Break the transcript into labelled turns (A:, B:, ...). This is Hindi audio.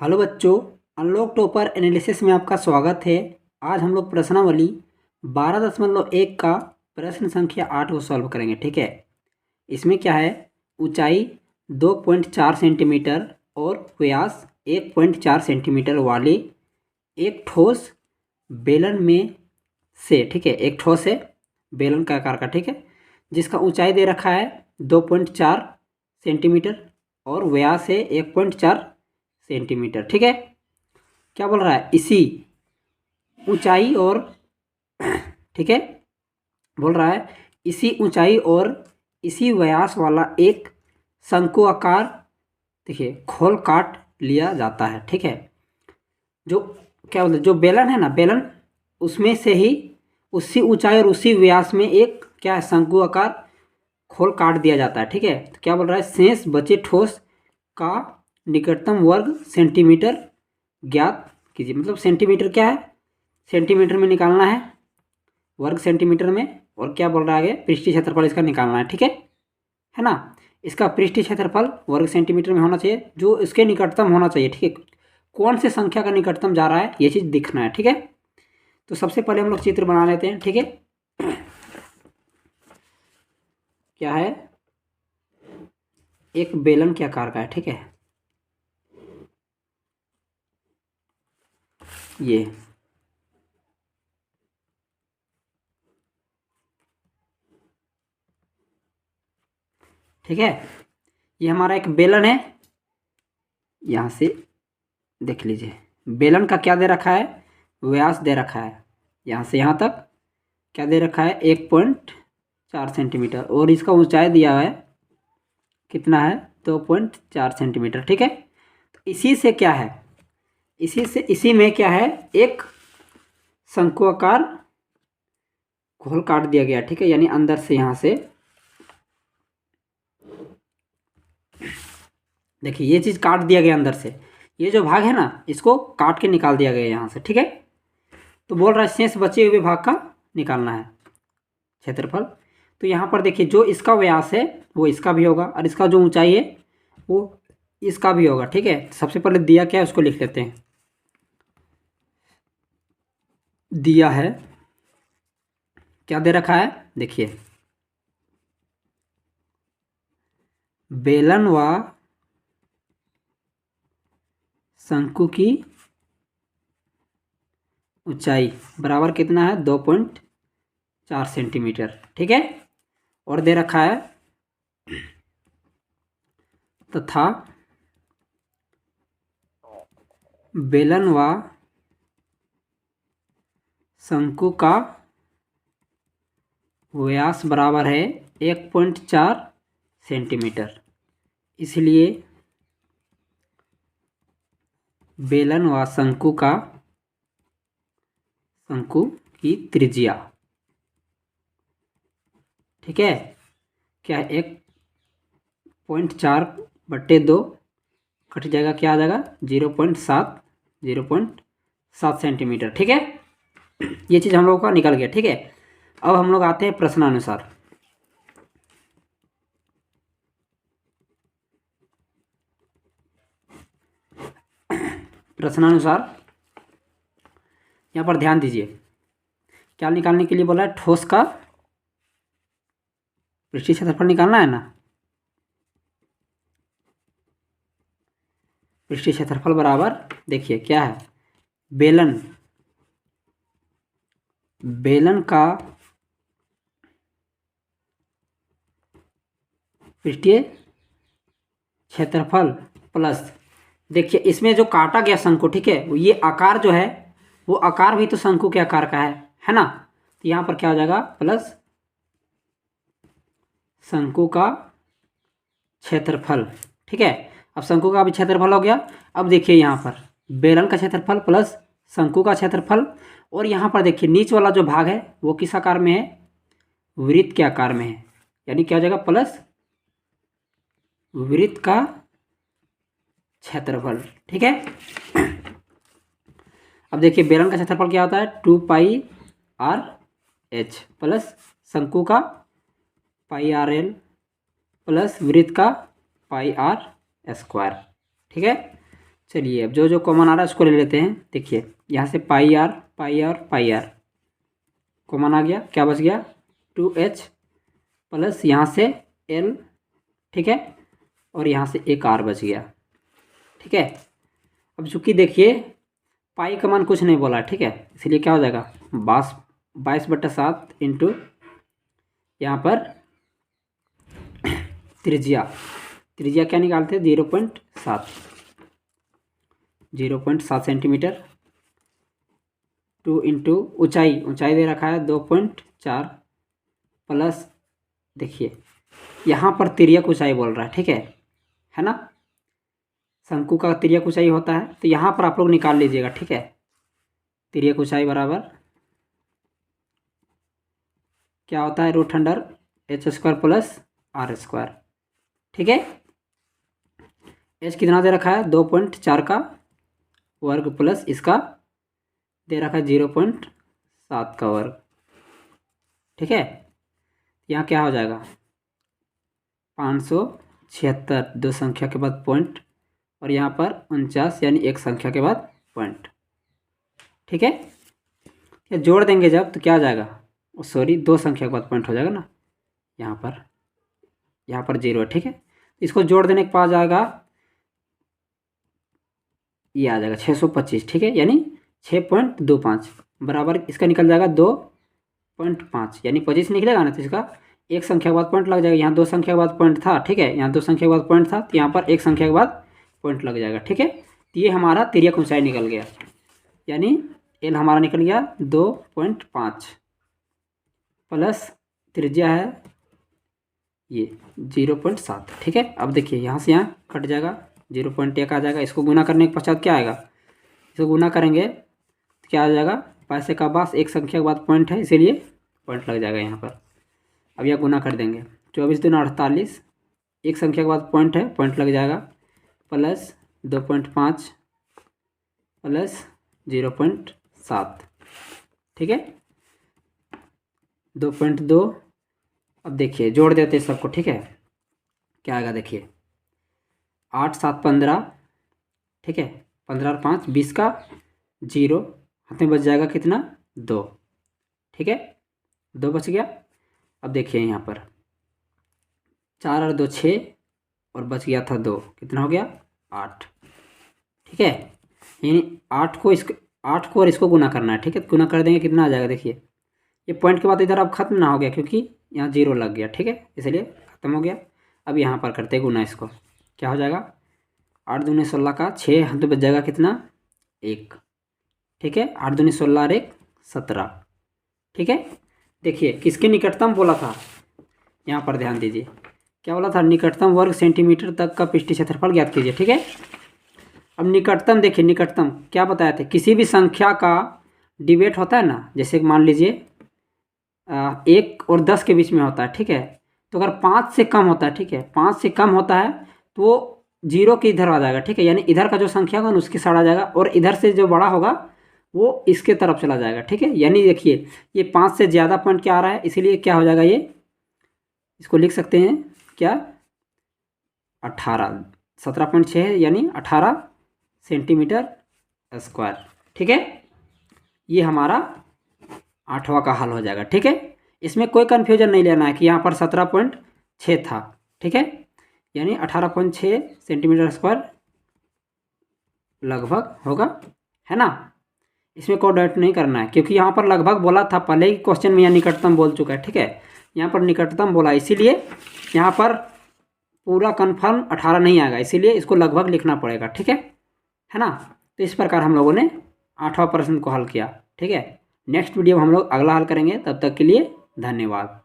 A: हेलो बच्चों, अनलॉक टॉपर एनालिसिस में आपका स्वागत है। आज हम लोग प्रश्नावली 12.1 का प्रश्न संख्या 8 को सॉल्व करेंगे। ठीक है, इसमें क्या है, ऊंचाई 2.4 सेंटीमीटर और व्यास 1.4 सेंटीमीटर वाले एक ठोस बेलन में से, ठीक है, एक ठोस है बेलन का आकार का, ठीक है, जिसका ऊंचाई दे रखा है 2.4 सेंटीमीटर और व्यास है 1.4 सेंटीमीटर। ठीक है, क्या बोल रहा है, इसी ऊंचाई और ठीक है, बोल रहा है इसी ऊंचाई और इसी व्यास वाला एक शंकु आकार, देखिए, खोल काट लिया जाता है। ठीक है, जो क्या बोलते हैं, जो बेलन है ना, बेलन उसमें से ही उसी ऊंचाई और उसी व्यास में एक क्या है, शंकु आकार खोल काट दिया जाता है। ठीक है, तो क्या बोल रहा है, शेष बचे ठोस का निकटतम वर्ग सेंटीमीटर ज्ञात कीजिए। मतलब सेंटीमीटर क्या है, सेंटीमीटर में निकालना है, वर्ग सेंटीमीटर में, और क्या बोल रहा है आगे, पृष्ठीय क्षेत्रफल इसका निकालना है। ठीक है ना, इसका पृष्ठीय क्षेत्रफल वर्ग सेंटीमीटर में होना चाहिए, जो इसके निकटतम होना चाहिए। ठीक है, कौन से संख्या का निकटतम जा रहा है ये चीज़ दिखना है। ठीक है, तो सबसे पहले हम लोग चित्र बना लेते हैं। ठीक है, क्या है, एक बेलन के आकार का है। ठीक है, ये ठीक है, ये हमारा एक बेलन है। यहाँ से देख लीजिए, बेलन का क्या दे रखा है, व्यास दे रखा है, यहाँ से यहाँ तक क्या दे रखा है, 1.4 सेंटीमीटर, और इसका ऊंचाई दिया है कितना है, 2.4 सेंटीमीटर। ठीक है, तो इसी से क्या है, इसी में क्या है, एक शंकु आकार घोल काट दिया गया। ठीक है, यानी अंदर से यहाँ से देखिए, ये चीज़ काट दिया गया अंदर से, ये जो भाग है ना, इसको काट के निकाल दिया गया यहाँ से। ठीक है, तो बोल रहा है शेष बचे हुए भाग का निकालना है क्षेत्रफल। तो यहाँ पर देखिए, जो इसका व्यास है वो इसका भी होगा, और इसका जो ऊंचाई है वो इसका भी होगा। ठीक है, सबसे पहले दिया क्या है उसको लिख लेते हैं। दिया है, क्या दे रखा है, देखिए, बेलन व शंकु की ऊंचाई बराबर कितना है, 2.4 सेंटीमीटर। ठीक है, और दे रखा है तथा बेलन व शंकु का व्यास बराबर है 1.4 सेंटीमीटर, इसलिए बेलन व शंकु की त्रिज्या, ठीक है, क्या है, 1.4/2 कट जाएगा, क्या आ जाएगा, 0.7 सेंटीमीटर। ठीक है, ये चीज़ हम लोगों का निकल गया। ठीक है, अब हम लोग आते हैं प्रश्नानुसार। प्रश्नानुसार यहाँ पर ध्यान दीजिए, क्या निकालने के लिए बोला है, ठोस का पृष्ठीय क्षेत्रफल निकालना है ना। पृष्ठीय क्षेत्रफल बराबर, देखिए क्या है, बेलन का पृष्ठीय क्षेत्रफल प्लस, देखिए इसमें जो काटा गया शंकु, ठीक है, ये आकार जो है वो आकार भी तो शंकु के आकार का है ना, तो यहाँ पर क्या हो जाएगा, प्लस शंकु का क्षेत्रफल। ठीक है, अब शंकु का भी क्षेत्रफल हो गया। अब देखिए यहाँ पर बेलन का क्षेत्रफल प्लस शंकु का क्षेत्रफल, और यहाँ पर देखिए नीच वाला जो भाग है वो किस आकार में है, वृत्त के आकार में है, यानी क्या हो जाएगा, प्लस वृत्त का क्षेत्रफल। ठीक है, अब देखिए बेलन का क्षेत्रफल क्या होता है, 2πr/h प्लस शंकु का πrl प्लस वृत्त का πr²। ठीक है, चलिए अब जो जो कॉमन आ रहा है उसको ले लेते हैं। देखिए यहाँ से pi r pi r pi r common आ गया, क्या बच गया 2h प्लस यहाँ से l, ठीक है, और यहाँ से एक r बच गया, ठीक है। अब चूँकि देखिए पाई का मान कुछ नहीं बोला, ठीक है, इसलिए क्या हो जाएगा 22/7 इंटू यहाँ पर त्रिज्या क्या निकालते हैं 0.7 सेंटीमीटर, 2 इंटू ऊंचाई दे रखा है 2.4 प्लस, देखिए यहाँ पर तिर्यक ऊंचाई बोल रहा है, ठीक है ना। शंकु का तिर्यक ऊंचाई होता है, तो यहाँ पर आप लोग निकाल लीजिएगा, ठीक है। तिर्यक ऊंचाई बराबर क्या होता है √h² प्लस r², ठीक है। h कितना दे रखा है 2.4 का वर्ग प्लस इसका दे रखा है 0.7 का वर्ग, ठीक है। यहाँ क्या हो जाएगा 576, दो संख्या के बाद पॉइंट, और यहाँ पर 49 यानी एक संख्या के बाद पॉइंट, ठीक है। या जोड़ देंगे जब तो क्या आ जाएगा, सॉरी दो संख्या के बाद पॉइंट हो जाएगा ना, यहाँ पर 0 है, ठीक है। इसको जोड़ देने के बाद जाएगा ये आ जाएगा 625, ठीक है, यानी 6.25 बराबर इसका निकल जाएगा 2.5, यानी 25 निकलेगा ना, तो इसका एक संख्या के बाद पॉइंट लग जाएगा। यहाँ दो संख्या के बाद पॉइंट था, ठीक है, यहाँ दो संख्या के बाद पॉइंट था, तो यहाँ पर एक संख्या के बाद पॉइंट लग जाएगा, ठीक है। तो ये हमारा तिर्यक ऊंचाई निकल गया, यानी एल हमारा निकल गया 2.5 प्लस त्रिज्या है ये 0.7, ठीक है। अब देखिए यहाँ से यहाँ कट जाएगा 0.1 आ जाएगा, इसको गुना करने के पश्चात क्या आएगा, इसको गुना करेंगे तो क्या आ जाएगा, पैसे का पास एक संख्या के बाद पॉइंट है, इसीलिए पॉइंट लग जाएगा यहाँ पर। अब यह गुना कर देंगे 24 दूनी 48, एक संख्या के बाद पॉइंट है, पॉइंट लग जाएगा, प्लस 2.5 प्लस 0.7, ठीक है 2.2। अब देखिए जोड़ देते हैं सबको, ठीक है, क्या आएगा देखिए 8 7 15, ठीक है, 15 और 5 20 का 0 हाथ में बच जाएगा कितना 2, ठीक है, 2 बच गया। अब देखिए यहाँ पर 4 और 2 6 और बच गया था 2, कितना हो गया 8, ठीक है, यानी 8 को और इसको गुना करना है, ठीक है। गुना कर देंगे कितना आ जाएगा, देखिए ये पॉइंट के बाद इधर अब खत्म ना हो गया क्योंकि यहाँ 0 लग गया, ठीक है, इसलिए ख़त्म हो गया। अब यहाँ पर करते हैं गुना, इसको क्या हो जाएगा 8 दूनी 16 का 6 हम तो बच जाएगा कितना 1, ठीक है, 8 दूनी 16 और 1 17, ठीक है। देखिए किसके निकटतम बोला था, यहाँ पर ध्यान दीजिए क्या बोला था, निकटतम वर्ग सेंटीमीटर तक का पृष्ठीय क्षेत्रफल ज्ञात कीजिए, ठीक है। अब निकटतम देखिए, निकटतम क्या बताया थे, किसी भी संख्या का डिबेट होता है ना, जैसे मान लीजिए 1 और 10 के बीच में होता है, ठीक है, तो अगर 5 से कम होता है, ठीक है, 5 से कम होता है तो वो 0 के इधर आ जाएगा, ठीक है, यानी इधर का जो संख्या होगा ना उसके साथ आ जाएगा, और इधर से जो बड़ा होगा वो इसके तरफ चला जाएगा, ठीक है। यानी देखिए ये 5 से ज़्यादा पॉइंट क्या आ रहा है, इसीलिए क्या हो जाएगा, ये इसको लिख सकते हैं क्या 18, 17.6 है, यानी 18 सेंटीमीटर स्क्वायर, ठीक है। ये हमारा 8वां का हल हो जाएगा, ठीक है। इसमें कोई कन्फ्यूजन नहीं लेना है कि यहाँ पर 17.6 था, ठीक है, यानी 18.6 सेंटीमीटर स्क्वायर लगभग होगा, है ना। इसमें कोई डाउट नहीं करना है क्योंकि यहाँ पर लगभग बोला था पहले ही क्वेश्चन में, यहाँ निकटतम बोल चुका है, ठीक है, यहाँ पर निकटतम बोला, इसीलिए यहाँ पर पूरा कन्फर्म 18 नहीं आएगा, इसीलिए इसको लगभग लिखना पड़ेगा, ठीक है ना। तो इस प्रकार हम लोगों ने 8वां प्रश्न को हल किया, ठीक है। नेक्स्ट वीडियो में हम लोग अगला हल करेंगे, तब तक के लिए धन्यवाद।